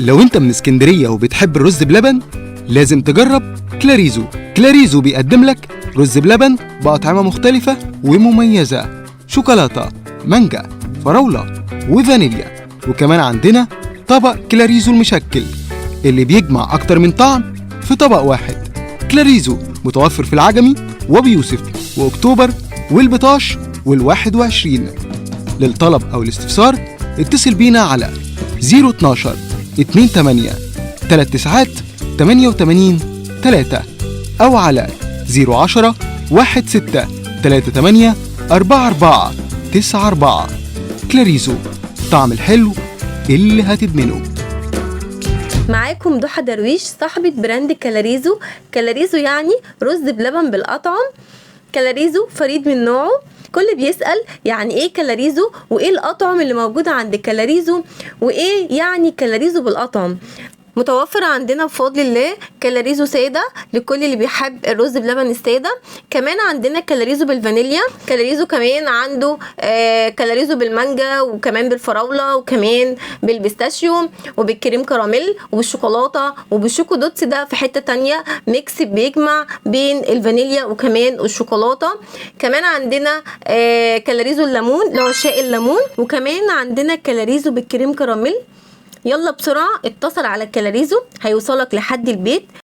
لو انت من اسكندرية وبتحب الرز بلبن لازم تجرب كلاريزو. كلاريزو بيقدم لك رز بلبن بأطعمة مختلفة ومميزة، شوكولاتة، مانجا، فراولة وفانيليا. وكمان عندنا طبق كلاريزو المشكل اللي بيجمع أكتر من طعم في طبق واحد. كلاريزو متوفر في العجمي وبيوسف وأكتوبر والبطاش وال21. للطلب أو الاستفسار اتصل بينا على 012 28 39 88 3 أو على 010 16 38 44 94. كلاريزو، طعم الحلو اللي هتدمنه. معاكم ضحى درويش صاحبة براند كلاريزو. كلاريزو يعني رز بلبن بالأطعم. كلاريزو فريد من نوعه. كل بيسأل يعني ايه كلاريزو وايه الأطعم اللي موجودة عند كلاريزو وايه يعني كلاريزو بالأطعم. متوفر عندنا بفضل الله كلاريزو سادة لكل اللي بيحب الرز بلبن السادة. كمان عندنا كلاريزو بالفانيليا. كلاريزو كمان عنده كلاريزو بالمانجا وكمان بالفراولة وكمان بالبيستاشيو وبالكريم كراميل وبالشوكولاتة وبالشوكو دوتس. ده في حتة تانية ميكس بيجمع بين الفانيليا وكمان الشوكولاتة. كمان عندنا كلاريزو الليمون لعشاق الليمون. وكمان عندنا كلاريزو بالكريم كراميل. يلا بسرعة اتصل على كلاريزو هيوصلك لحد البيت.